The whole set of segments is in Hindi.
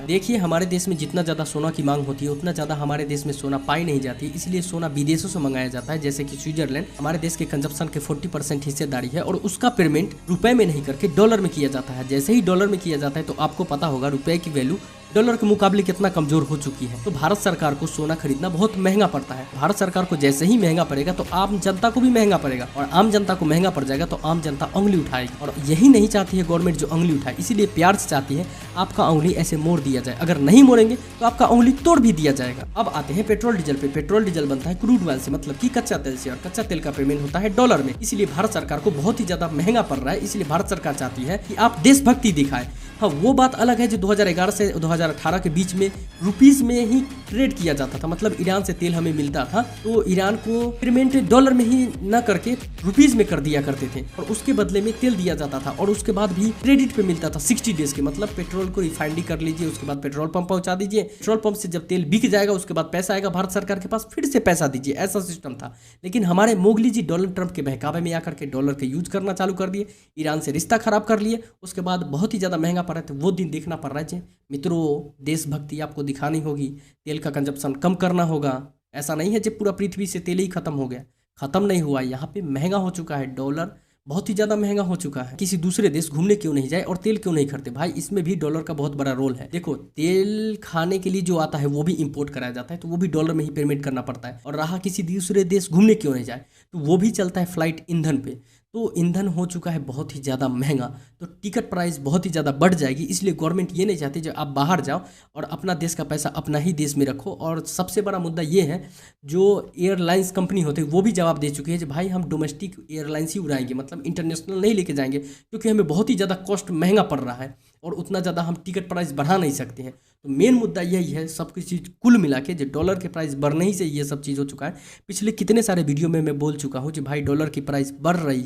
देखिए, हमारे देश में जितना ज़्यादा सोना की मांग होती है उतना ज़्यादा हमारे देश में सोना पाई नहीं जाती, इसलिए सोना विदेशों से मंगाया जाता है। जैसे कि स्विट्जरलैंड हमारे देश के कंजप्शन के 40% हिस्सेदारी है और उसका पेमेंट रुपए में नहीं करके डॉलर में किया जाता है। जैसे ही डॉलर में किया जाता है तो आपको पता होगा रुपए की वैल्यू डॉलर के मुकाबले कितना कमजोर हो चुकी है। तो भारत सरकार को सोना खरीदना बहुत महंगा पड़ता है। भारत सरकार को जैसे ही महंगा पड़ेगा तो आम जनता को भी महंगा पड़ेगा, और आम जनता को महंगा पड़ जाएगा तो आम जनता उंगली उठाएगी, और यही नहीं चाहती है गवर्नमेंट जो उंगली उठाए। इसीलिए प्यार से चाहती है आपका उंगली ऐसे मोड़ दिया जाए। अगर नहीं मोड़ेंगे तो आपका उंगली तोड़ भी दिया जाएगा। अब आते हैं पेट्रोल डीजल पे। पेट्रोल डीजल बनता है क्रूड ऑयल से, मतलब कि कच्चा तेल से, और कच्चा तेल का पेमेंट होता है डॉलर में। इसलिए भारत सरकार को बहुत ही ज्यादा महंगा पड़ रहा है। इसलिए भारत सरकार चाहती है कि आप देशभक्ति दिखाएं। हाँ, वो बात अलग है जो 2011 से 2018 के बीच में रुपीस में ही ट्रेड किया जाता था, मतलब ईरान से तेल हमें मिलता था तो ईरान को पेमेंट डॉलर में ही न करके रुपीस में कर दिया करते थे, और उसके बदले में तेल दिया जाता था, और उसके बाद भी क्रेडिट पे मिलता था 60 डेज के। मतलब पेट्रोल को रिफाइनरी कर लीजिए, उसके बाद पेट्रोल पंप पहुंचा दीजिए, पेट्रोल पंप से जब तेल बिक जाएगा उसके बाद पैसा आएगा भारत सरकार के पास, फिर से पैसा दीजिए, ऐसा सिस्टम था। लेकिन हमारे मोगली जी डोनाल्ड ट्रंप के बहकावे में आकर के डॉलर के यूज करना चालू कर दिए, ईरान से रिश्ता खराब कर लिए, उसके बाद बहुत ही ज्यादा महंगा पड़ा। तो वो दिन देखना पड़ रहा है। मित्रों, देशभक्ति आपको दिखानी होगी, तेल का कंजप्शन कम करना होगा। ऐसा नहीं है जब पूरा पृथ्वी से तेल ही खत्म हो गया, खत्म नहीं हुआ। यहाँ पे महंगा हो चुका है, डॉलर बहुत ही ज़्यादा महंगा हो चुका है। किसी दूसरे देश घूमने क्यों नहीं जाए और तेल क्यों नहीं खरीदे भाई, इसमें भी डॉलर का बहुत बड़ा रोल है। देखो, तेल खाने के लिए जो आता है वो भी इंपोर्ट कराया जाता है, तो वो भी डॉलर में ही पेमेंट करना पड़ता है। और रहा किसी दूसरे देश घूमने क्यों नहीं जाए, तो वो भी चलता है फ्लाइट ईंधन पे। तो ईंधन हो चुका है बहुत ही ज़्यादा महंगा, तो टिकट प्राइस बहुत ही ज़्यादा बढ़ जाएगी। इसलिए गवर्नमेंट ये नहीं चाहती जब आप बाहर जाओ और अपना देश का पैसा अपना ही देश में रखो। और सबसे बड़ा मुद्दा ये है, जो एयरलाइंस कंपनी होते हैं वो भी जवाब दे चुकी है कि भाई हम डोमेस्टिक एयरलाइंस ही उड़ाएंगे, मतलब इंटरनेशनल नहीं लेके जाएंगे, क्योंकि हमें बहुत ही ज़्यादा कॉस्ट महंगा पड़ रहा है और उतना ज़्यादा हम टिकट प्राइस बढ़ा नहीं सकते हैं। तो मेन मुद्दा यही है, सब कुछ चीज़ कुल मिला के जो डॉलर के प्राइस बढ़ने ही से ये सब चीज़ हो चुका है। पिछले कितने सारे वीडियो में मैं बोल चुका हूँ कि भाई डॉलर की प्राइस बढ़ रही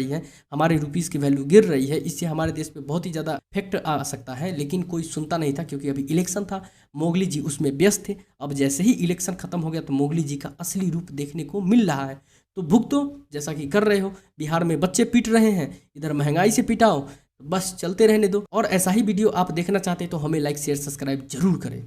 है, हमारे रुपीज़ की वैल्यू गिर रही है। इससे हमारे देश पे बहुत ही ज़्यादा इफेक्ट आ सकता है, लेकिन कोई सुनता नहीं था क्योंकि अभी इलेक्शन था, मोगली जी उसमें व्यस्त थे। अब जैसे ही इलेक्शन खत्म हो गया तो मोगली जी का असली रूप देखने को मिल रहा है। तो भुगतो, जैसा कि कर रहे हो। बिहार में बच्चे पीट रहे हैं, इधर महंगाई से पिटाओ, बस चलते रहने दो। और ऐसा ही वीडियो आप देखना चाहते हैं तो हमें लाइक शेयर सब्सक्राइब जरूर करें।